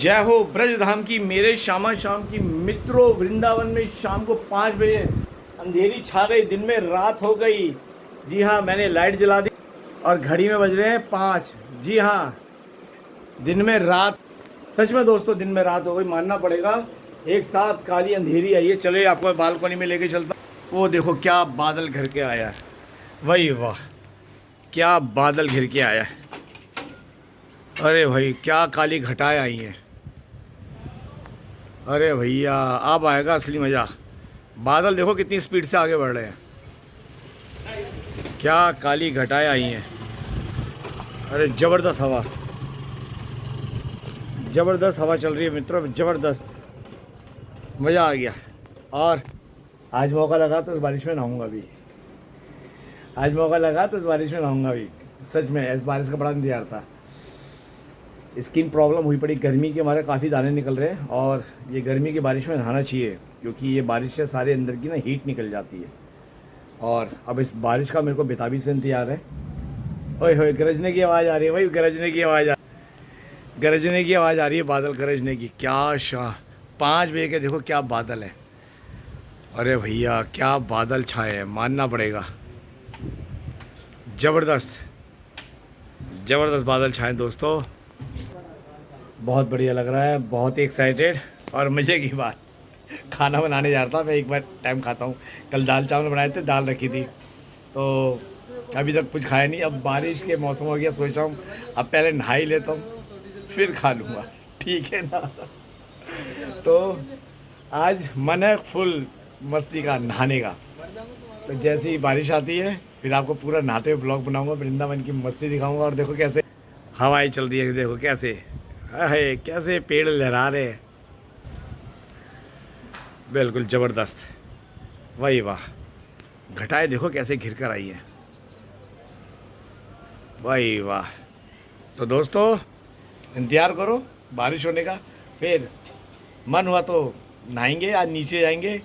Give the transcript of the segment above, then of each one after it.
जय हो ब्रज धाम की मेरे शाम की मित्रों। वृंदावन में शाम को 5 बजे अंधेरी छा गई, दिन में रात हो गई। जी हाँ, मैंने लाइट जला दी और घड़ी में बज रहे हैं 5। जी हाँ, दिन में रात, सच में दोस्तों दिन में रात हो गई, मानना पड़ेगा। एक साथ काली अंधेरी आई है। चले आपको बालकनी में लेके चलता। वो देखो क्या बादल घर के आया है, वही वाह क्या बादल घिर के आया है। अरे भाई क्या काली घटाएं आई हैं। अरे भैया अब आएगा असली मज़ा। बादल देखो कितनी स्पीड से आगे बढ़ रहे हैं, क्या काली घटाएं आई हैं। अरे ज़बरदस्त हवा, ज़बरदस्त हवा चल रही है मित्रों, ज़बरदस्त मज़ा आ गया। और आज मौका लगा तो इस बारिश में नहाऊंगा भी। आज मौका लगा तो इस बारिश में नहाऊंगा भी। सच में इस बारिश का बड़ा इंतजार था। स्किन प्रॉब्लम हुई पड़ी, गर्मी के हमारे काफ़ी दाने निकल रहे हैं और ये गर्मी की बारिश में नहाना चाहिए क्योंकि ये बारिश से सारे अंदर की ना हीट निकल जाती है। और अब इस बारिश का मेरे को बेताबी से इंतजार है। ओए होए गरजने की आवाज़ आ रही है भाई, गरजने की आवाज़ गरजने की आवाज़ आ रही है, बादल गरजने की। क्या शाह 5 बजे के देखो क्या बादल है। अरे भैया क्या बादल छाए हैं, मानना पड़ेगा। ज़बरदस्त ज़बरदस्त बादल छाए दोस्तों, बहुत बढ़िया लग रहा है, बहुत ही एक्साइटेड। और मज़े की बात, खाना बनाने जा रहा था मैं, एक बार टाइम खाता हूँ। कल दाल चावल बनाए थे, दाल रखी थी तो अभी तक कुछ खाया नहीं। अब बारिश के मौसम हो गया, सोच रहा हूँ अब पहले नहा ही लेता हूँ फिर खा लूँगा, ठीक है ना। तो आज मन है फुल मस्ती का, नहाने का। तो जैसे ही बारिश आती है फिर आपको पूरा नहाते हुए ब्लॉग बनाऊँगा, वृंदावन की मस्ती दिखाऊँगा। और देखो कैसे हवाएं चल रही है, देखो कैसे है, कैसे पेड़ लहरा रहे हैं, बिल्कुल ज़बरदस्त। वही वाह, घटाएं देखो कैसे घिर कर आई है, वही वाह। तो दोस्तों इंतज़ार करो बारिश होने का, फिर मन हुआ तो नहाएंगे, आज नीचे जाएंगे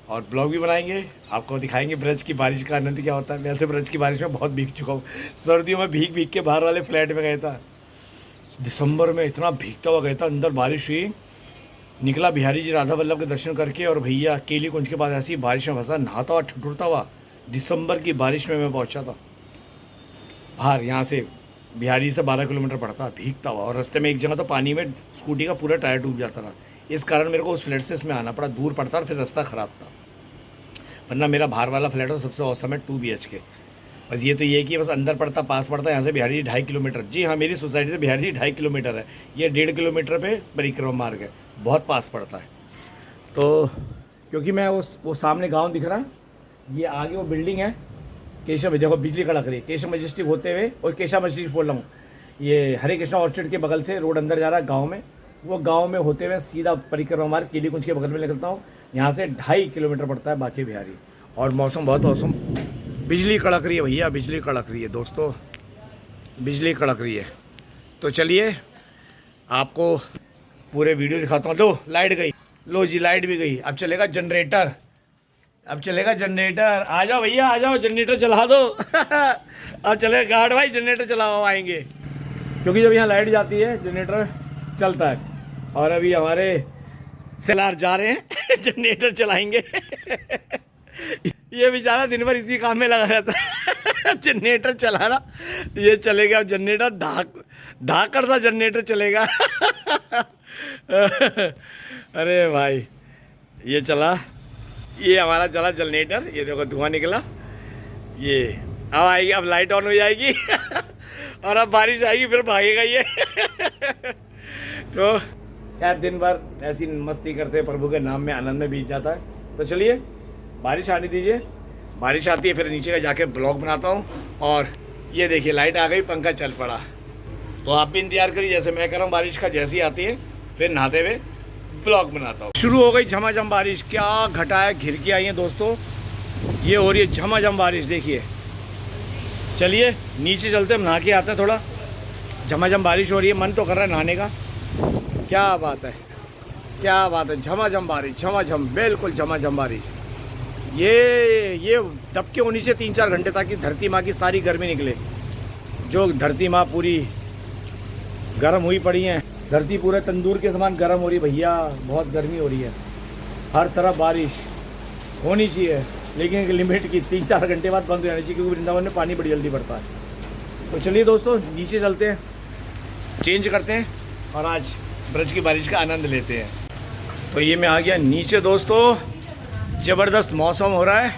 और ब्लॉग भी बनाएंगे, आपको दिखाएंगे ब्रज की बारिश का आनंद क्या होता है। वैसे ब्रज की बारिश में बहुत भीग चुका हूँ, सर्दियों में भीग भीग के बाहर वाले फ्लैट में गया था। दिसंबर में इतना भीगता हुआ गया था, अंदर बारिश हुई, निकला बिहारी जी राधा वल्लभ के दर्शन करके और भैया केली कुंज के पास ऐसी बारिश में फंसा, नहाता हुआ ठिठुरता हुआ। दिसंबर की बारिश में मैं पहुंचा था बाहर, यहाँ से बिहारी से 12 किलोमीटर पड़ता, भीगता हुआ। और रास्ते में एक जगह तो पानी में स्कूटी का पूरा टायर डूब जाता था। इस कारण मेरे को उस फ्लैट से इसमें आना पड़ा, दूर पड़ता और फिर रास्ता ख़राब था। वरना मेरा बाहर वाला फ्लैट था सबसे औसम है, 2 BHK। बस ये तो ये कि बस अंदर पड़ता, पास पड़ता, यहाँ से बिहारी 2.5 किलोमीटर। जी हाँ, मेरी सोसाइटी से बिहारी 2.5 किलोमीटर है। ये 1.5 किलोमीटर पे परिक्रमा मार्ग है, बहुत पास पड़ता है। तो क्योंकि मैं वो सामने गांव दिख रहा, ये आगे वो बिल्डिंग है केशव, देखो बिजली कड़क रही है, केशव मजिस्ट्रिक होते हुए, और केशव मजिस्ट्रिक बोल रहा हूँ, ये हरे कृष्णा ऑर्चिड के बगल से रोड अंदर जा रहा है गाँव में। वो गाँव में होते हुए सीधा परिक्रमा मार्ग केली कुंज के बगल में निकलता हूँ। यहाँ से 2.5 किलोमीटर पड़ता है बाकी बिहारी। और मौसम बहुत औसम, बिजली कड़क रही है भैया, बिजली कड़क रही है दोस्तों, बिजली कड़क रही है। तो चलिए आपको पूरे वीडियो दिखाता हूँ। लो लाइट गई, लो जी लाइट भी गई। अब चलेगा जनरेटर, अब चलेगा जनरेटर। आ जाओ भैया आ जाओ, जनरेटर चला दो। अब चलेगा गार्ड भाई, जनरेटर चलाओ, आएंगे। क्योंकि जब यहाँ लाइट जाती है जनरेटर चलता है। और अभी हमारे सेलार जा रहे हैं जनरेटर चलाएंगे। ये बेचारा दिन भर इसी काम में लगा रहता है जनरेटर चलाना। ये चलेगा अब जनरेटर, धाकड़ सा जनरेटर चलेगा। अरे भाई ये चला, ये हमारा चला जनरेटर, ये देखो धुआं निकला। ये अब आएगी, अब लाइट ऑन हो जाएगी और अब बारिश आएगी, फिर भागेगा ये। तो यार दिन भर ऐसी मस्ती करते प्रभु के नाम में, आनंद में बीत जाता है। तो चलिए बारिश आने दीजिए, बारिश आती है फिर नीचे का जाके ब्लॉग बनाता हूँ। और ये देखिए लाइट आ गई, पंखा चल पड़ा। तो आप भी इंतजार करिए जैसे मैं कर रहा हूँ, बारिश का जैसी आती है फिर नहाते हुए ब्लॉग बनाता हूँ। शुरू हो गई झमाझम बारिश, क्या घटाएं घिर के आई हैं दोस्तों। ये हो रही है झमाझम बारिश, देखिए। चलिए नीचे चलते, हम नहा के आते हैं। थोड़ा झमाझम बारिश हो रही है, मन तो कर रहा है नहाने का। क्या बात है, क्या बात है, झमाझम बारिश, झमाझम, बिल्कुल झमाझम बारिश। ये दबके होनी चाहिए 3-4 घंटे, ताकि धरती माँ की सारी गर्मी निकले। जो धरती माँ पूरी गर्म हुई पड़ी हैं, धरती पूरे तंदूर के समान गर्म हो रही है भैया, बहुत गर्मी हो रही है। हर तरफ बारिश होनी चाहिए, लेकिन एक लिमिट की 3-4 घंटे बाद बंद हो जानी चाहिए, क्योंकि वृंदावन में पानी बड़ी जल्दी बढ़ता है। तो चलिए दोस्तों, नीचे चलते हैं, चेंज करते हैं और आज ब्रज की बारिश का आनंद लेते हैं। तो ये मैं आ गया नीचे दोस्तों, ज़बरदस्त मौसम हो रहा है,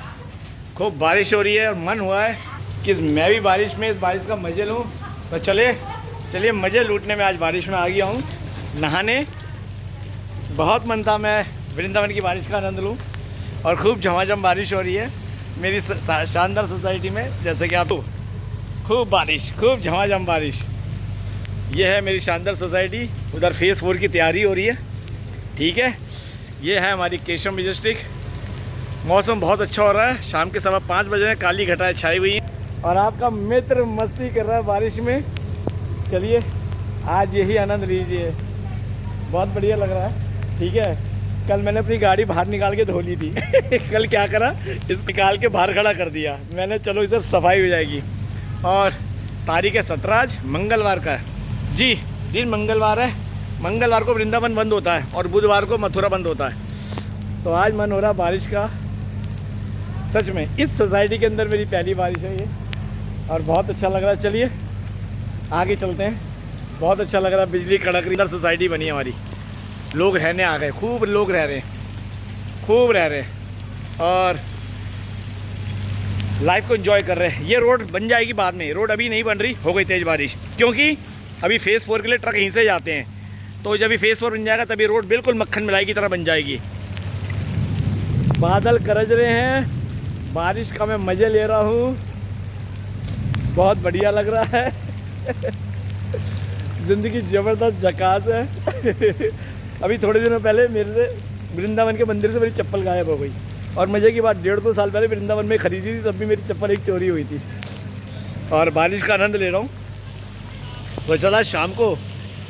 खूब बारिश हो रही है और मन हुआ है कि मैं भी बारिश में, इस बारिश का मज़े लूँ। तो चलिए मज़े लूटने में आज बारिश में आ गया हूँ, नहाने। बहुत मन था मैं वृंदावन की बारिश का आनंद लूँ, और खूब झमाझम बारिश हो रही है मेरी शानदार सोसाइटी में, जैसे कि आप खूब बारिश, खूब झमाझम बारिश। ये है मेरी शानदार सोसाइटी, उधर फेज़ 4 की तैयारी हो रही है, ठीक है। ये है हमारी केशव मैजेस्टिक। मौसम बहुत अच्छा हो रहा है, शाम के 5:15 बजे हैं, काली घटाएं छाई हुई हैं और आपका मित्र मस्ती कर रहा है बारिश में। चलिए आज यही आनंद लीजिए, बहुत बढ़िया लग रहा है, ठीक है। कल मैंने अपनी गाड़ी बाहर निकाल के धो ली थी कल क्या करा, इस निकाल के बाहर खड़ा कर दिया मैंने, चलो इसे सफाई हो जाएगी। और तारीख है 17, आज मंगलवार का है जी, दिन मंगलवार है। मंगलवार को वृंदावन बंद होता है और बुधवार को मथुरा बंद होता है। तो आज मन हो रहा बारिश का, सच में इस सोसाइटी के अंदर मेरी पहली बारिश है ये, और बहुत अच्छा लग रहा है। चलिए आगे चलते हैं, बहुत अच्छा लग रहा है, बिजली कड़क रही। इधर सोसाइटी बनी है हमारी, लोग रहने आ गए, खूब लोग रह रहे हैं, खूब रह रहे हैं और लाइफ को एंजॉय कर रहे हैं। ये रोड बन जाएगी बाद में, रोड अभी नहीं बन रही, हो गई तेज़ बारिश, क्योंकि अभी फेज़ 4 के लिए ट्रक यहीं से जाते हैं। तो जब भी फेज़ 4 बन जाएगा तभी रोड बिल्कुल मक्खन मलाई की तरह बन जाएगी। बादल गरज रहे हैं, बारिश का मैं मज़े ले रहा हूँ, बहुत बढ़िया लग रहा है ज़िंदगी ज़बरदस्त झकास है अभी थोड़े दिनों पहले मेरे से वृंदावन के मंदिर से मेरी चप्पल गायब हो गई, और मज़े की बात 1.5-2 साल पहले वृंदावन में ख़रीदी थी, तब भी मेरी चप्पल एक चोरी हुई थी। और बारिश का आनंद ले रहा हूँ। तो चला शाम को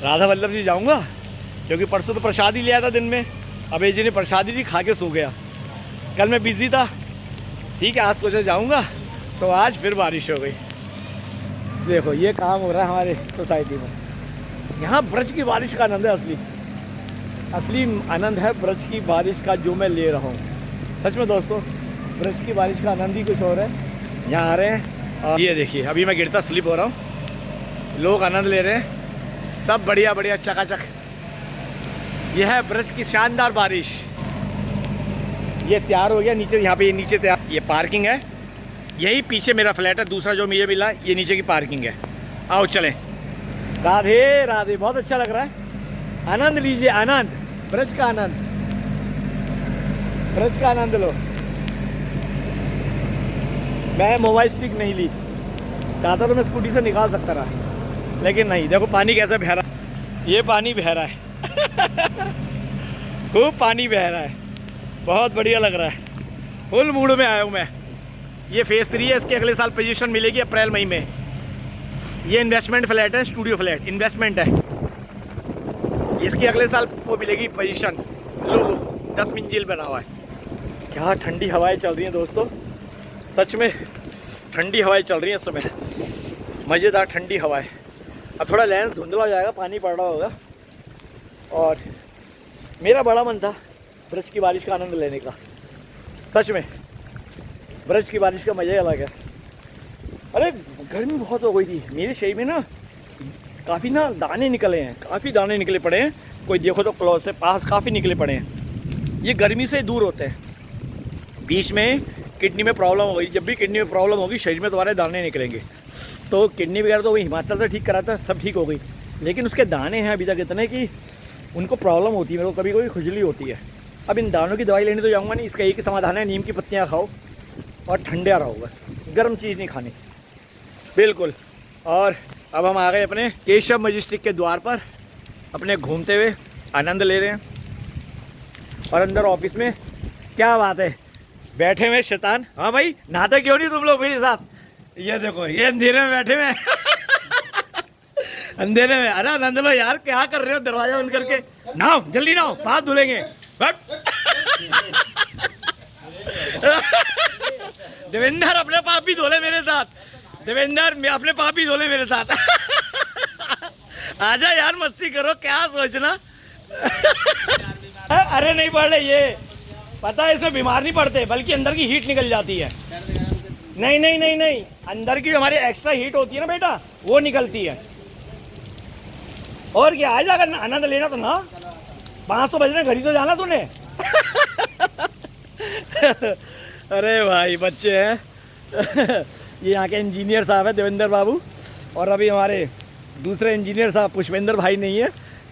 राधा वल्लभ जी जाऊँगा, क्योंकि परसों तो प्रसाद ही लिया था दिन में, अब जी ने प्रसाद ही खा के सो गया। कल मैं बिज़ी था, ठीक है, आज सोचा जाऊँगा, तो आज फिर बारिश हो गई। देखो ये काम हो रहा है हमारे सोसाइटी में, यहाँ ब्रज की बारिश का आनंद है, असली आनंद है ब्रज की बारिश का, जो मैं ले रहा हूँ। सच में दोस्तों, ब्रज की बारिश का आनंद ही कुछ और है। यहाँ आ रहे हैं और ये देखिए, अभी मैं गिरता स्लिप हो रहा हूँ, लोग आनंद ले रहे हैं, सब बढ़िया बढ़िया चकाचक। यह है ब्रज की शानदार बारिश। ये तैयार हो गया नीचे, यहाँ पे ये नीचे तैयार, ये पार्किंग है, यही पीछे मेरा फ्लैट है, दूसरा जो मुझे मिला ये नीचे की पार्किंग है। आओ चलें। राधे राधे, बहुत अच्छा लग रहा है, आनंद लीजिए, आनंद, ब्रज का आनंद, ब्रज का आनंद लो। मैं मोबाइल स्टिक नहीं ली, चाहता तो मैं स्कूटी से निकाल सकता रहा, लेकिन नहीं। देखो पानी कैसा बह रहा है, ये पानी बह रहा है खूब पानी बह रहा है, बहुत बढ़िया लग रहा है, फुल मूड में आया हूँ मैं। ये फेज़ 3 है, इसके अगले साल पोजीशन मिलेगी अप्रैल मई में। ये इन्वेस्टमेंट फ्लैट है, स्टूडियो फ्लैट, इन्वेस्टमेंट है, इसकी अगले साल वो मिलेगी पोजीशन लोगों को, 10 मंजिल बना हुआ है। क्या ठंडी हवाएं चल रही हैं दोस्तों, सच में ठंडी हवाएं चल रही हैं इस समय, मज़ेदार ठंडी हवाएं। अब थोड़ा लेंस धुंधला हो जाएगा, पानी पड़ रहा होगा, और मेरा बड़ा मन था ब्रज की बारिश का आनंद लेने का। सच में ब्रज की बारिश का मज़ा ही अलग है। अरे गर्मी बहुत हो गई थी मेरे शरीर में ना, काफ़ी ना दाने निकले हैं, काफ़ी दाने निकले पड़े हैं, कोई देखो तो क्लोज से पास काफ़ी निकले पड़े हैं। ये गर्मी से दूर होते हैं। बीच में किडनी में प्रॉब्लम हो गई, जब भी किडनी में प्रॉब्लम होगी शरीर में तुम्हारे दाने निकलेंगे। तो किडनी वगैरह तो वही हिमाचल से ठीक करा था, सब ठीक हो गई, लेकिन उसके दाने हैं अभी तक इतने कि उनको प्रॉब्लम होती है, मेरे को कभी कभी खुजली होती है। अब इन दानों की दवाई लेने तो जाऊँगा नहीं, इसका एक ही समाधान है, नीम की पत्तियाँ खाओ और ठंडा रहो, बस गर्म चीज़ नहीं खानी बिल्कुल। और अब हम आ गए अपने केशव मैजेस्टिक के द्वार पर, अपने घूमते हुए आनंद ले रहे हैं। और अंदर ऑफिस में क्या बात है, बैठे हुए शैतान। हाँ भाई, नहाते क्यों नहीं तुम लोग मेरे साथ? ये देखो, ये अंधेरे में बैठे हुए अंधेरे में। अरे आनंद लो यार, क्या कर रहे हो, दरवाजा बंद करके नहाओ, जल्दी नहाओ, हाथ धुलेंगे। देवेंद्र अपने पाप भी धोले मेरे साथ, देवेंद्र अपने पाप भी धोले मेरे साथ आजा यार, मस्ती करो, क्या सोचना। अरे नहीं पड़ रही ये, पता है इसमें बीमार नहीं पड़ते, बल्कि अंदर की हीट निकल जाती है। नहीं नहीं नहीं नहीं, अंदर की हमारी एक्स्ट्रा हीट होती है ना बेटा, वो निकलती है। और क्या, आजा, अगर आनंद लेना तो ना, 500 बजने घड़ी तो जाना तूने। अरे भाई बच्चे हैं। ये यहाँ के इंजीनियर साहब है देवेंद्र बाबू, और अभी हमारे दूसरे इंजीनियर साहब पुष्पेंद्र भाई नहीं है।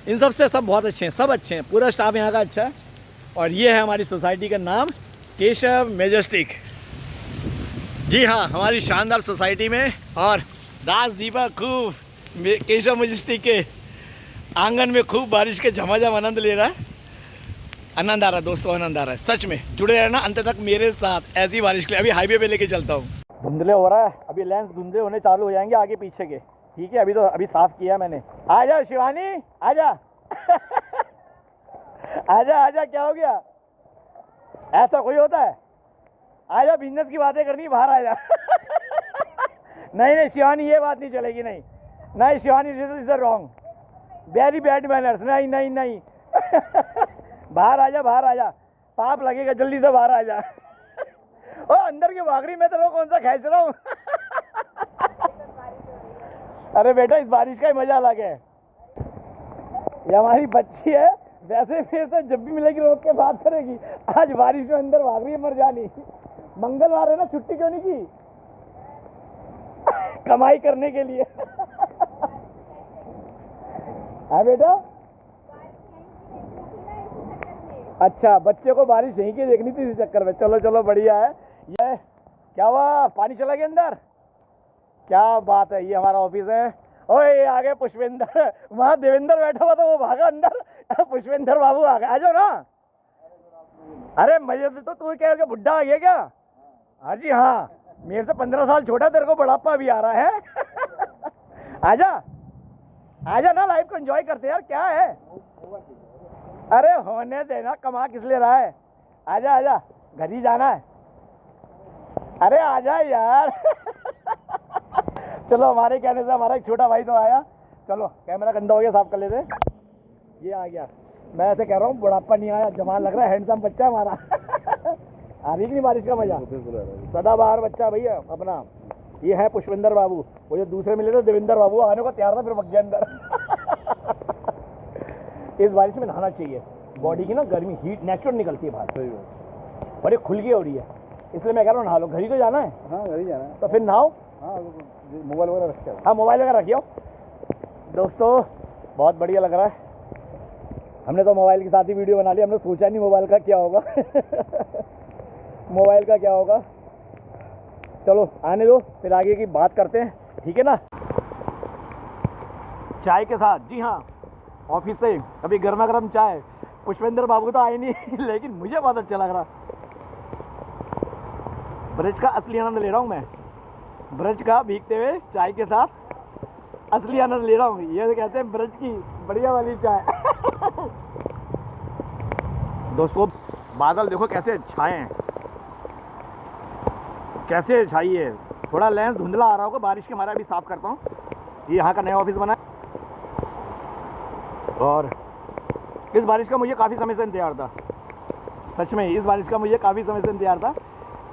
इन सब से सब बहुत अच्छे हैं, सब अच्छे हैं, पूरा स्टाफ यहाँ का अच्छा है। और ये है हमारी सोसाइटी का नाम, केशव मैजेस्टिक। जी हाँ, हमारी शानदार सोसाइटी में, और दास दीपक खूब केशव मैजेस्टिक के आंगन में खूब बारिश के झमाझम आनंद ले रहा है। आनंद आ रहा है दोस्तों, आनंद आ रहा है सच में। जुड़े रहना अंत तक मेरे साथ ऐसी बारिश के लिए। अभी हाईवे पे लेके चलता हूँ। धुंधले हो रहा है, अभी लेंस धुंधले होने चालू हो जाएंगे आगे पीछे के, ठीक है। अभी साफ किया मैंने। आजा शिवानी, आजा। आजा आजा, क्या हो गया? ऐसा कोई होता है? आजा, बिजनेस की बातें करनी, बाहर आजा। नहीं नहीं शिवानी, ये बात नहीं चलेगी। नहीं नहीं Shivani, this is wrong, very bad manners. नहीं नहीं नहीं। बाहर आजा, बाहर आजा, पाप लगेगा, जल्दी से बाहर आजा। ओ अंदर की भागरी में तो कौन सा खींच रहा हूँ। अरे बेटा, इस बारिश का ही मजा अलग है। ये हमारी बच्ची है, वैसे फिर से जब भी मिलेगी रोक के बात करेगी। आज बारिश में अंदर भाग रही है, मर जानी। मंगलवार है ना, छुट्टी क्यों नहीं की? कमाई करने के लिए। है बेटा? अच्छा, बच्चे को बारिश यहीं की देखनी थी इस चक्कर में। चलो चलो, बढ़िया है। ये क्या हुआ, पानी चला गया अंदर? क्या बात है, ये हमारा ऑफिस है। ओए ये आ गए पुष्पेंद्र, वहाँ देवेंद्र बैठा हुआ था, वो भागा अंदर। पुष्पेंद्र बाबू आ गए, आ जाओ ना। अरे मजे से तो तू क्या बुढ़ा आ गया क्या? हाँ जी हाँ, मेरे से 15 साल छोटा, तेरे को बुढ़ापा भी आ रहा है। आजा आजा ना, लाइफ को एंजॉय करते यार, क्या है? अरे होने देना, कमा किस लिए रहा है? आजा आजा, घर ही जाना है। अरे आजा यार। चलो, हमारे कहने से हमारा एक छोटा भाई तो आया। चलो, कैमरा गंदा हो गया, साफ कर लेते। ये आ गया। मैं ऐसे कह रहा हूँ, बुढ़ापा नहीं आया, जवान लग रहा है, हैंडसम बच्चा है हमारा। आ रही कि नहीं बारिश का मजा? सदाबहार बच्चा भैया अपना। ये है पुष्पेंद्र बाबू, वो जो दूसरे मिले थे देवेंद्र बाबू, आने को तैयार था, फिर वक्त गया अंदर। इस बारिश में नहाना चाहिए, बॉडी की ना गर्मी, हीट नेचुरल निकलती है बाहर, बड़ी खुल की हो रही है, इसलिए मैं कह रहा हूँ नहा लो। घर ही तो जाना है। हाँ, घर ही जाना है, तो फिर नहाओ। हाँ, मोबाइल वगैरह रखिए। हाँ, मोबाइल वगैरह रखिए। दोस्तों बहुत बढ़िया लग रहा है। हमने तो मोबाइल के साथ ही वीडियो बना ली, हमने सोचा नहीं मोबाइल का क्या होगा। मोबाइल का क्या होगा, चलो आने दो, फिर आगे की बात करते हैं, ठीक है ना? चाय के साथ, जी हाँ, ऑफिस से अभी गर्मा गर्म चाय। पुष्पेंद्र बाबू तो आए नहीं, लेकिन मुझे बहुत अच्छा लग रहा। ब्रज का असली आनंद ले रहा हूँ मैं, ब्रज का भीगते हुए चाय के साथ असली आनंद ले रहा हूँ। ये कहते हैं ब्रज की बढ़िया वाली चाय। दोस्तों बादल देखो कैसे छाए हैं, कैसे छाई है। थोड़ा लेंस धुंधला आ रहा होगा बारिश के मारे, अभी साफ करता हूँ। ये यहाँ का नया ऑफिस बना है, और इस बारिश का मुझे काफ़ी समय से इंतजार था। सच में इस बारिश का मुझे काफ़ी समय से इंतजार था।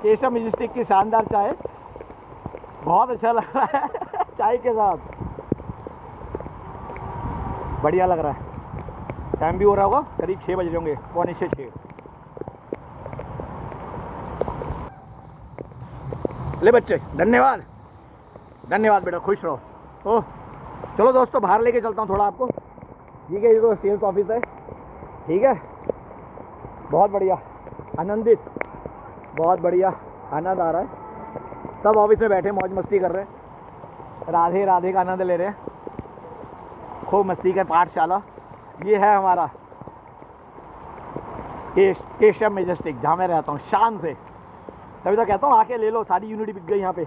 केशव मैजेस्टिक की शानदार चाय, बहुत अच्छा लग रहा है। चाय के साथ बढ़िया लग रहा है। टाइम भी हो रहा होगा, करीब 6 बज रहे होंगे, 5:45-6। ले बच्चे, धन्यवाद धन्यवाद बेटा, खुश रहो। ओह चलो दोस्तों, बाहर लेके चलता हूँ थोड़ा आपको, ठीक है? ये तो सेल्स ऑफिस है, ठीक है? बहुत बढ़िया, आनंदित, बहुत बढ़िया, आनंद आ रहा है। सब ऑफिस में बैठे मौज मस्ती कर रहे हैं, राधे राधे का आनंद ले रहे हैं, खूब मस्ती कर पाठशाला। ये है हमारा केशव मैजेस्टिक, जहाँ मैं रहता हूँ शान से। तभी तो कहता हूँ आके ले लो, सारी यूनिटी बिक गई यहाँ पे।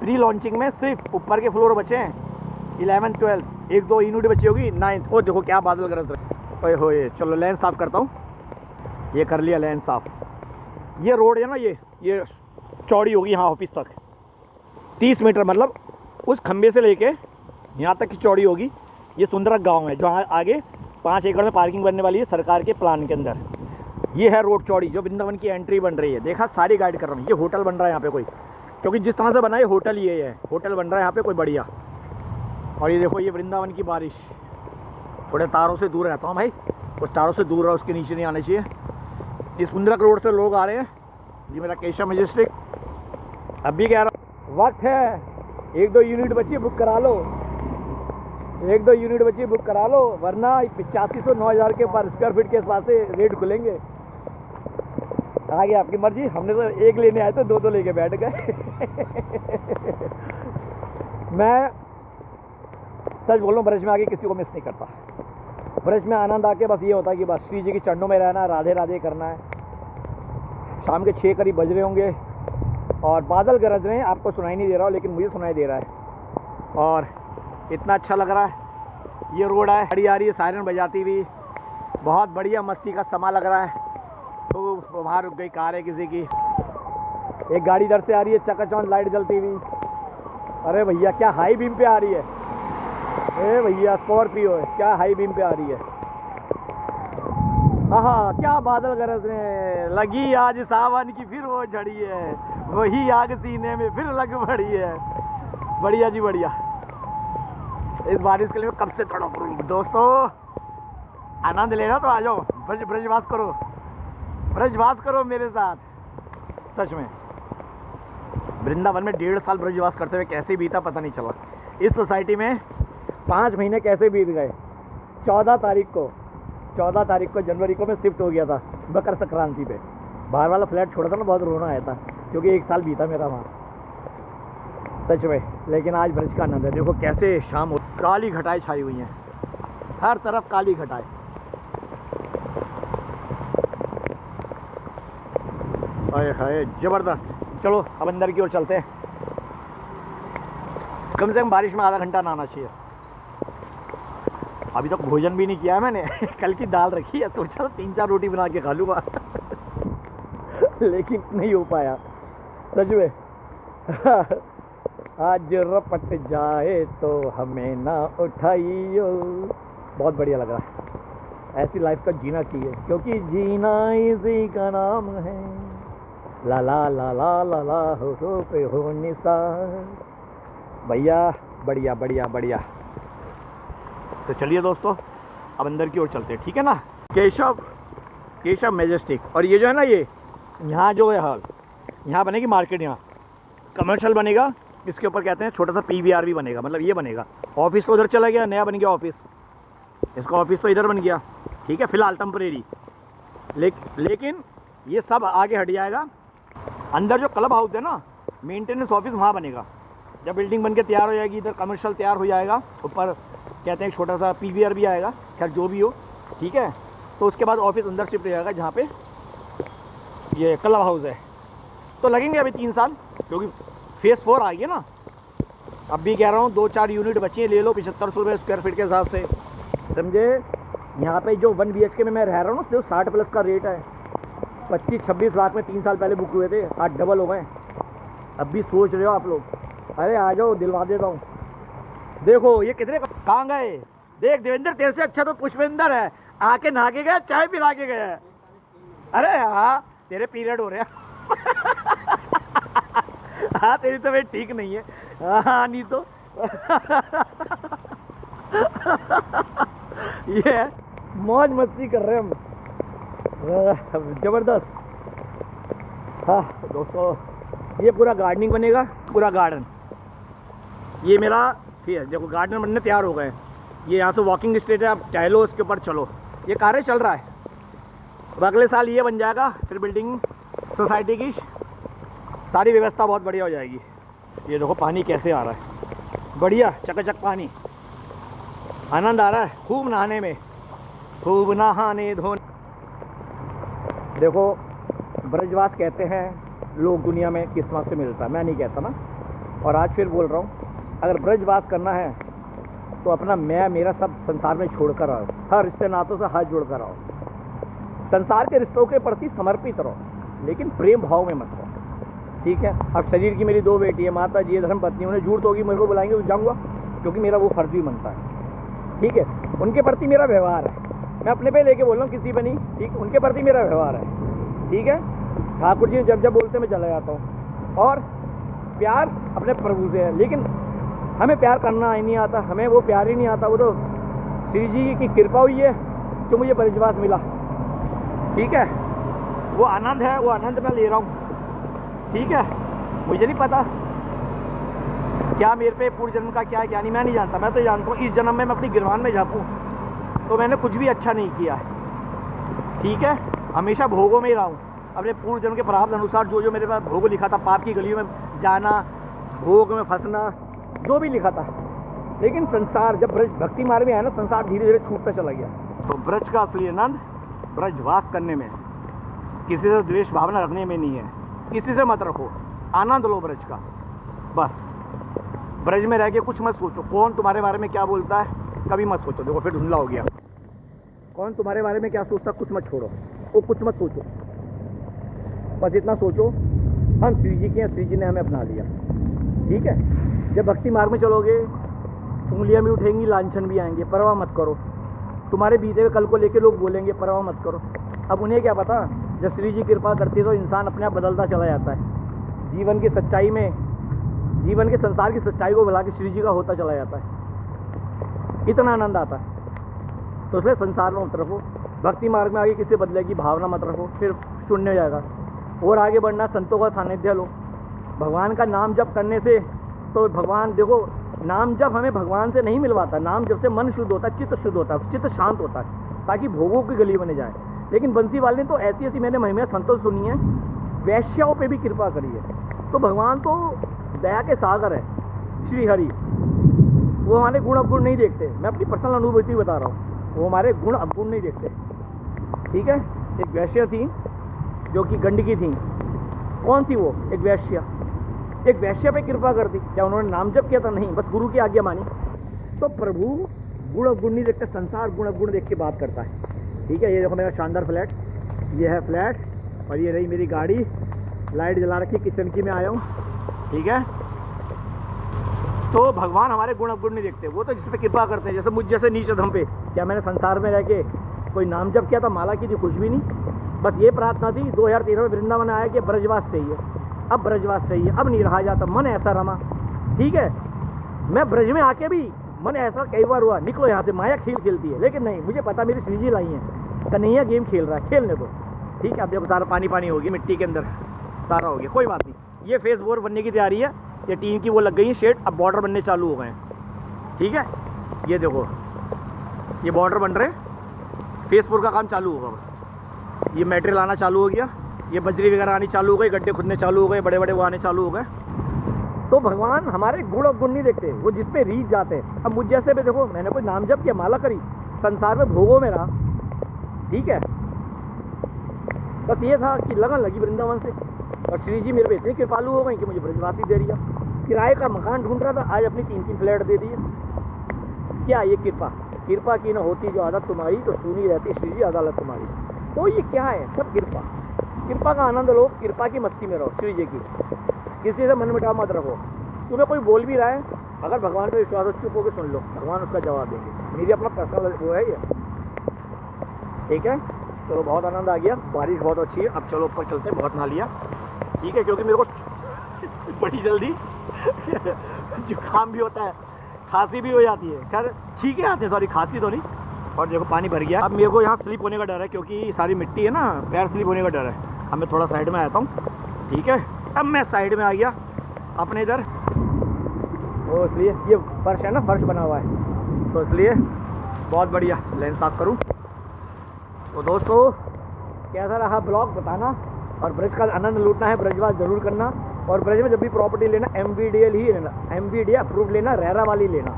प्री लॉन्चिंग में सिर्फ ऊपर के फ्लोर बचे हैं, 11, 12, 1-2 यूनिट बची होगी, 9th। ओ देखो क्या बादल गरज रहे, ओए होए। चलो लेंस साफ करता हूँ, ये कर लिया लेंस साफ। ये रोड है ना, ये चौड़ी होगी यहाँ ऑफिस तक, 30 मीटर, मतलब उस खंबे से लेके यहाँ तक की चौड़ी होगी। ये सुंदरक गांव है, जहाँ आगे 5 एकड़ में पार्किंग बनने वाली है सरकार के प्लान के अंदर। ये है रोड चौड़ी जो वृंदावन की एंट्री बन रही है। देखा, सारी गाइड कर रहा हूँ। ये होटल बन रहा है यहाँ पे कोई, क्योंकि जिस तरह से बना है होटल ये है, होटल बन रहा है यहाँ पे कोई बढ़िया। और ये देखो, ये वृंदावन की बारिश। थोड़े तारों से दूर रहता हूँ भाई, कुछ तारों से दूर है, उसके नीचे नहीं आना चाहिए। इस सुंदरक रोड से लोग आ रहे हैं। ये मेरा केशव मैजेस्टिक। अब भी कह रहा हूँ, वक्त है, 1-2 यूनिट बची, बुक करा लो। 1-2 यूनिट बची, बुक करा लो, वरना 8500 9000 के पर स्क्वायर फीट के हिसाब से रेट खुलेंगे। आगे आपकी मर्जी। हमने तो एक लेने आए तो 2-2 लेके बैठ गए। मैं सच बोल रहा हूँ, ब्रज में आके किसी को मिस नहीं करता। ब्रज में आनंद आके बस ये होता है कि बस श्री जी की चरणों में रहना, राधे राधे करना है। शाम के 6 करीब बज रहे होंगे और बादल गरज रहे हैं। आपको सुनाई नहीं दे रहा हो, लेकिन मुझे सुनाई दे रहा है और इतना अच्छा लग रहा है। ये रोड है, गाड़ी आ रही है सायरन बजाती हुई, बहुत बढ़िया मस्ती का समा लग रहा है। तो वहाँ रुक गई कार है किसी की, एक गाड़ी इधर से आ रही है, चकाचौंध लाइट जलती हुई। अरे भैया क्या हाई बीम पे आ रही है, अरे भैया स्कॉर्पियो है, क्या हाई बीम पे आ रही है। हाँ, क्या बादल गरज रहे, लगी आज सावन की फिर वो झड़ी है, वही आग सीने में फिर लग पड़ी है। बढ़िया जी बढ़िया। इस बारिश के लिए मैं कब से तड़प रहा हूँ। दोस्तों आनंद लेना तो आ जाओ, ब्रजवास करो, ब्रजवास करो मेरे साथ। सच में वृंदावन में 1.5 साल ब्रजवास करते हुए कैसे बीता पता नहीं चला। इस सोसाइटी में 5 महीने कैसे बीत गए। 14 तारीख को जनवरी को मैं शिफ्ट हो गया था मकर संक्रांति पे। बाहर वाला फ्लैट छोड़ा था ना, बहुत रोना आया था, क्योंकि 1 साल बीता मेरा वहाँ सच में। लेकिन आज ब्रज का आनंद है। देखो कैसे शाम हो, काली घटाएं छाई हुई हैं, हर तरफ काली घटाएं। हाय हाय जबरदस्त। चलो अब अंदर की ओर चलते हैं। कम से कम बारिश में आधा घंटा नहाना चाहिए। अभी तक भोजन भी नहीं किया है मैंने। कल की दाल रखी है, सोचा 3-4 रोटी बना के खा लूँगा। लेकिन नहीं हो पाया सच में। आज रपट जाए तो हमें ना उठाइयो। बहुत बढ़िया लग रहा है। ऐसी लाइफ का जीना चाहिए, क्योंकि जीना इसी का नाम है। ला ला ला ला ला ला हो पे हो निसार। भैया बढ़िया बढ़िया बढ़िया। तो चलिए दोस्तों अब अंदर की ओर चलते हैं, ठीक है ना। केशव मैजेस्टिक। और ये जो है ना, ये यहाँ जो है हाल, यहाँ बनेगी मार्केट, यहाँ कमर्शियल बनेगा। इसके ऊपर कहते हैं छोटा सा PVR भी बनेगा, मतलब ये बनेगा। ऑफिस तो उधर चला गया, नया बन गया ऑफिस। इसका ऑफिस तो इधर बन गया, ठीक है, फिलहाल टेम्परेरी। लेकिन ये सब आगे हट जाएगा। अंदर जो क्लब हाउस है ना, मेंटेनेंस ऑफिस, वहाँ बनेगा। जब बिल्डिंग बन के तैयार हो जाएगी, इधर कमर्शियल तैयार हो जाएगा, ऊपर कहते हैं छोटा सा PVR भी आएगा। खैर जो भी हो, ठीक है। तो उसके बाद ऑफिस अंदर शिफ्ट हो जाएगा, जहाँ पे ये क्लब हाउस है। तो लगेंगे अभी 3 साल, क्योंकि फेज़ 4 आ गया ना। अब भी कह रहा हूँ 2-4 यूनिट बची हैं, ले लो 7500 रुपये स्क्वायर फीट के हिसाब से, समझे। यहाँ पे जो 1 BHK में मैं रह रहा हूँ ना, सिर्फ 60+ का रेट है। 25-26 लाख में 3 साल पहले बुक हुए थे, आज डबल हो गए। अब भी सोच रहे हो आप लोग, अरे आ जाओ दिलवा देता हूँ। देखो ये कितने कहाँ गए। देख देवेंद्र, तेरे से अच्छा तो पुष्पेंद्र है, आके नहा के गया, चाय पिला के गया। अरे हाँ, तेरे पीरियड हो रहे हैं। हाँ तेरी तो वेट ठीक नहीं है। हाँ नहीं तो। ये मौज मस्ती कर रहे हैं हम, जबरदस्त। हाँ दोस्तों, ये पूरा गार्डनिंग बनेगा, पूरा गार्डन। ये मेरा फिर देखो गार्डन बनने तैयार हो गए। ये यहाँ से वॉकिंग स्ट्रीट है, आप टहलो, इसके ऊपर चलो। ये कार्य चल रहा है। अब अगले साल ये बन जाएगा, फिर बिल्डिंग सोसाइटी की सारी व्यवस्था बहुत बढ़िया हो जाएगी। ये देखो पानी कैसे आ रहा है, बढ़िया चकाचक पानी। आनंद आ रहा है खूब नहाने में, खूब नहाने धोने। देखो ब्रजवास कहते हैं लोग दुनिया में किस्मत से मिलता है, मैं नहीं कहता ना। और आज फिर बोल रहा हूँ, अगर ब्रजवास करना है तो अपना मैं मेरा सब संसार में छोड़ कर आओ। हर रिश्ते नातों से हाथ जोड़ कर आओ। संसार के रिश्तों के प्रति समर्पित रहो, लेकिन प्रेम भाव में मत रहो, ठीक है। अब शरीर की मेरी 2 बेटी है, माता जी धर्म पत्नी, उन्हें जरूरत होगी मेरे को बुलाएंगे तो जाऊँगा, क्योंकि मेरा वो फर्ज भी बनता है। ठीक है, उनके प्रति मेरा व्यवहार है, मैं अपने पे लेके बोल रहा हूँ, किसी पे नहीं, ठीक, उनके प्रति मेरा व्यवहार है, ठीक है। ठाकुर जी जब जब बोलते मैं चला जाता हूँ, और प्यार अपने प्रभु से है, लेकिन हमें प्यार करना ही नहीं आता, हमें वो प्यार ही नहीं आता, वो तो श्री जी की कृपा हुई है तो मुझे ब्रजवास मिला, ठीक है। वो आनंद है, वो आनंद मैं ले रहा हूँ, ठीक है। मुझे नहीं पता क्या मेरे पे पूर्व जन्म का क्या है क्या नहीं, मैं नहीं जानता। मैं तो जानता हूँ इस जन्म में मैं अपनी गिरवान में झाँकूँ तो मैंने कुछ भी अच्छा नहीं किया है, ठीक है। हमेशा भोगों में ही रहा हूँ, अपने पूर्व जन्म के प्रारब्ध अनुसार जो जो मेरे पास भोग लिखा था, पाप की गलियों में जाना, भोग में फंसना, जो भी लिखा था। लेकिन संसार जब ब्रज भक्ति मार्ग में आया ना, संसार धीरे धीरे छूटता चला गया। तो ब्रज का असली आनंद ब्रजवास करने में, किसी से द्वेष भावना रखने में नहीं है, किसी से मत रखो, आनंद लो ब्रज का, बस। ब्रज में रह के कुछ मत सोचो, कौन तुम्हारे बारे में क्या बोलता है कभी मत सोचो, देखो फिर धुंधला हो गया। कौन तुम्हारे बारे में क्या सोचता कुछ मत छोड़ो, वो कुछ मत सोचो, बस इतना सोचो हम श्री जी के हैं, श्री जी ने हमें अपना लिया, ठीक है। जब भक्ति मार्ग में चलोगे, उंगलियां भी उठेंगी, लांछन भी आएंगे, परवाह मत करो। तुम्हारे बीते हुए कल को लेके लोग बोलेंगे, परवाह मत करो। अब उन्हें क्या पता, जब श्री जी कृपा करती है तो इंसान अपने आप बदलता चला जाता है, जीवन की सच्चाई में, जीवन के संसार की सच्चाई को भुला के श्री जी का होता चला जाता है, इतना आनंद आता है। तो उसमें संसार में मत रखो, भक्ति मार्ग में आगे किसी बदले की भावना मत रखो, फिर शून्य हो जाएगा। और आगे बढ़ना, संतों का सानिध्य लो, भगवान का नाम जप करने से, तो भगवान देखो, नाम जप हमें भगवान से नहीं मिलवाता, नाम जप से मन शुद्ध होता है, चित्त शुद्ध होता है, चित्त शांत होता है, ताकि भोगों की गली बने जाए। लेकिन बंसी वाले ने तो ऐसी ऐसी मैंने महिमा संतों सुनी है, वैश्याओं पे भी कृपा करी है। तो भगवान तो दया के सागर है, श्री हरि, वो हमारे गुण अवगुण नहीं देखते। मैं अपनी पर्सनल अनुभूति बता रहा हूँ, वो हमारे गुण अवगुण नहीं देखते, ठीक है। एक वैश्य थी जो कि गंडकी थी, कौन थी वो? एक वैश्य, एक वैश्य पे कृपा कर दी। क्या उन्होंने नाम जप किया था? नहीं, बस गुरु की आज्ञा मानी। तो प्रभु गुण अवगुण नहीं देखते, संसार गुण अवगुण देख के बात करता है, ठीक है। ये देखो मेरा शानदार फ्लैट, ये है फ्लैट, और ये रही मेरी गाड़ी, लाइट जला रखी, किचन की मैं आया हूँ, ठीक है। तो भगवान हमारे गुण अवगुण नहीं देखते, वो तो जिस पे कृपा करते हैं। जैसे मुझ जैसे नीच धम पे, क्या मैंने संसार में रह के कोई नाम जप किया था, माला की थी, कुछ भी नहीं। बस ये प्रार्थना थी, 2013 में वृंदावन आया कि ब्रजवास चाहिए, अब ब्रजवास चाहिए, अब नहीं रहा जाता, मन ऐसा रमा, ठीक है। मैं ब्रज में आके भी मन ऐसा कई बार हुआ, निकलो यहाँ से, माया खेल खेलती है, लेकिन नहीं, मुझे पता मेरी श्री जी लाई है, कन्हैया गेम खेल रहा है, खेलने दो, ठीक है। अब देखो सारा पानी पानी होगी, मिट्टी के अंदर सारा हो गया, कोई बात नहीं। ये फेस बोर बनने की तैयारी है, ये टीन की वो लग गई है शेड, अब बॉर्डर बनने चालू हो गए हैं, ठीक है। ये देखो ये बॉर्डर बन रहे, फेस बोर का काम चालू होगा, ये मटेरियल आना चालू हो गया, ये बजरी वगैरह आनी चालू हो गई, गड्ढे खुदने चालू हो गए, बड़े बड़े वो आने चालू हो गए। तो भगवान हमारे गुण और गुण नहीं देखते, वो जिस पे रीझ जाते हैं। अब मुझ जैसे भी देखो, मैंने कोई नाम जप किया, माला करी, संसार में भोगों में रहा, ठीक है। बस ये था कि लगन लगी वृंदावन से, और श्री जी मेरे पे इतनी कृपालु हो गई कि मुझे ब्रजवासी दे दिया। किराए का मकान ढूंढ रहा था, आज अपनी 3-3 फ्लैट दे दिए। क्या ये कृपा? कृपा की न होती जो आदत तुम्हारी, तो सुनी रहती श्री जी अदालत तुम्हारी। तो ये क्या है? सब कृपा, कृपा का आनंद लो, कृपा की मस्ती में रहो श्री जी की, किसी से मन मिटाव मत रखो। तुम्हें कोई बोल भी रहा है, अगर भगवान पे विश्वास हो, चुप होकर सुन लो, भगवान उसका जवाब देंगे। मेरी अपना पर्सनल वो है ये, ठीक है। चलो बहुत आनंद आ गया, बारिश बहुत अच्छी है, अब चलो ऊपर चलते हैं, बहुत नहा लिया, ठीक है। क्योंकि मेरे को बड़ी जल्दी जुकाम भी होता है, खांसी भी हो जाती है, खैर ठीक है, आते सॉरी, खांसी तो नहीं। और देखो पानी भर गया, अब मेरे को यहाँ स्लिप होने का डर है, क्योंकि सारी मिट्टी है ना, पैर स्लिप होने का डर है। अब मैं थोड़ा साइड में आता हूँ, ठीक है। अब मैं साइड में आ गया अपने इधर, तो इसलिए ये फर्श है ना, फर्श बना हुआ है, तो इसलिए बहुत बढ़िया लेंस साफ करूँ। तो दोस्तों कैसा रहा ब्लॉग बताना, और ब्रज का आनंद लूटना है, ब्रजवास जरूर करना। और ब्रज में जब भी प्रॉपर्टी लेना, MVDL ही लेना, MVDL अप्रूव लेना, रेरा वाली लेना,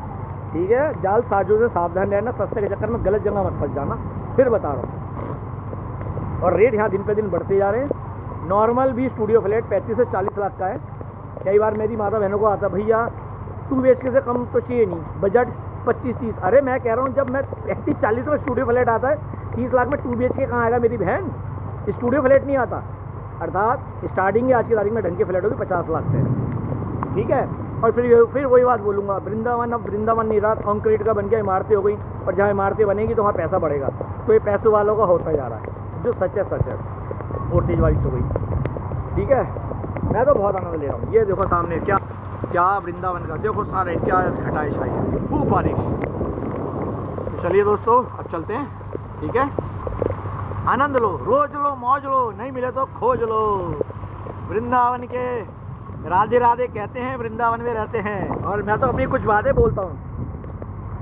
ठीक है। जाल साजों से सावधान रहना, सस्ते के चक्कर में गलत जगह मत फंस जाना, फिर बता रहा हूँ। और रेट यहाँ दिन पे दिन बढ़ते जा रहे हैं। नॉर्मल भी स्टूडियो फ्लैट 35 से 40 लाख का है। कई बार मेरी माता बहनों को आता, भैया 2 BHK से कम तो चाहिए नहीं, बजट 25-30। अरे मैं कह रहा हूँ, जब मैं 35-40 में स्टूडियो फ्लैट आता है, 30 लाख में 2 BHK कहाँ आएगा मेरी बहन? स्टूडियो फ्लैट नहीं आता। अर्थात स्टार्टिंग ही आज की तारीख में ढंग के फ्लैट होगी 50 लाख से, ठीक है। और फिर वही बात बोलूँगा, वृंदावन अब वृंदावन नहीं रहा, कंक्रीट का बन गया, इमारतें हो गई, और जहाँ इमारतें बनेगी तो वहाँ पैसा बढ़ेगा, तो ये पैसों वालों का होता जा रहा है, जो सच है वोल्टेज वाली हो गई। ठीक है, मैं तो बहुत आनंद ले रहा हूँ। ये देखो सामने क्या क्या वृंदावन का, देखो सारे क्या घटाई छाई है, खूब बारिश। तो चलिए दोस्तों, अब चलते हैं। ठीक है, आनंद लो, रोज लो, मौज लो, नहीं मिले तो खोज लो। वृंदावन के राधे राधे कहते हैं, वृंदावन में रहते हैं। और मैं तो अपनी कुछ बातें बोलता हूँ,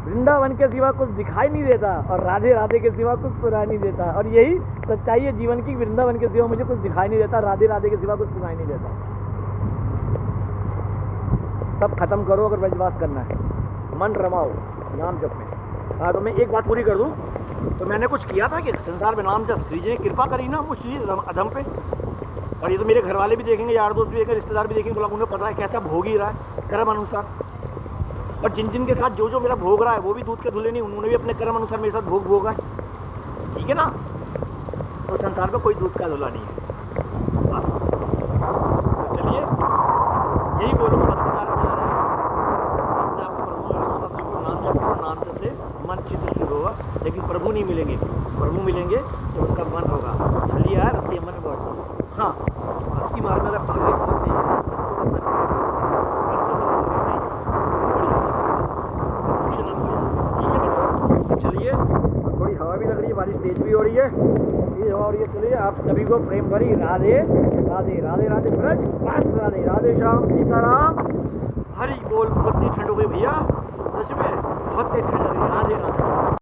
वृंदावन के सिवा कुछ दिखाई नहीं देता और राधे राधे के सिवा कुछ सुनाई नहीं देता, और यही सच्चाई है जीवन की। वृंदावन के सिवा मुझे कुछ दिखाई नहीं देता, राधे राधे के सिवा कुछ सुनाई नहीं देता। सब खत्म करो अगर ब्रजवास करना है, मन रमाओ नाम जप में। हाँ, तो मैं एक बात पूरी कर दूँ, तो मैंने कुछ किया था कि संसार में नाम जप, श्री जी ने कृपा करी ना मुझ चीज़ अधम पे। और ये तो मेरे घर वाले भी देखेंगे, यार दोस्त भी देखेंगे, रिश्तेदार भी देखेंगे, बोला उन्हें पता है कैसा भोग ही रहा है कर्म अनुसार। और जिन जिन के साथ जो जो मेरा भोग रहा है वो भी दूध के धुले नहीं, उन्होंने भी अपने कर्म अनुसार मेरे साथ भोग भोगा है। ठीक है ना, तो संसार में कोई दूध का धुला नहीं है। बस तो चलिए, यही बोलूँगा, नाम जप करो, नाम जप से मन चित्त शुद्ध होगा। लेकिन प्रभु नहीं मिलेंगे, प्रभु मिलेंगे तो उनका मन होगा। चलिए यार, अपने मन बहुत। हाँ, आपकी मार में अगर भागे पहुँचते हैं चलिए, थोड़ी हवा भी लग रही है, बारिश तेज भी हो रही है, ये हवा हो रही है। चलिए, आप सभी को प्रेम भरी राधे राधे राधे राधे ब्रज बस राधे राधे श्याम सीताराम हरि बोल। बहुत ठंड हो गई भैया, सच में बहुत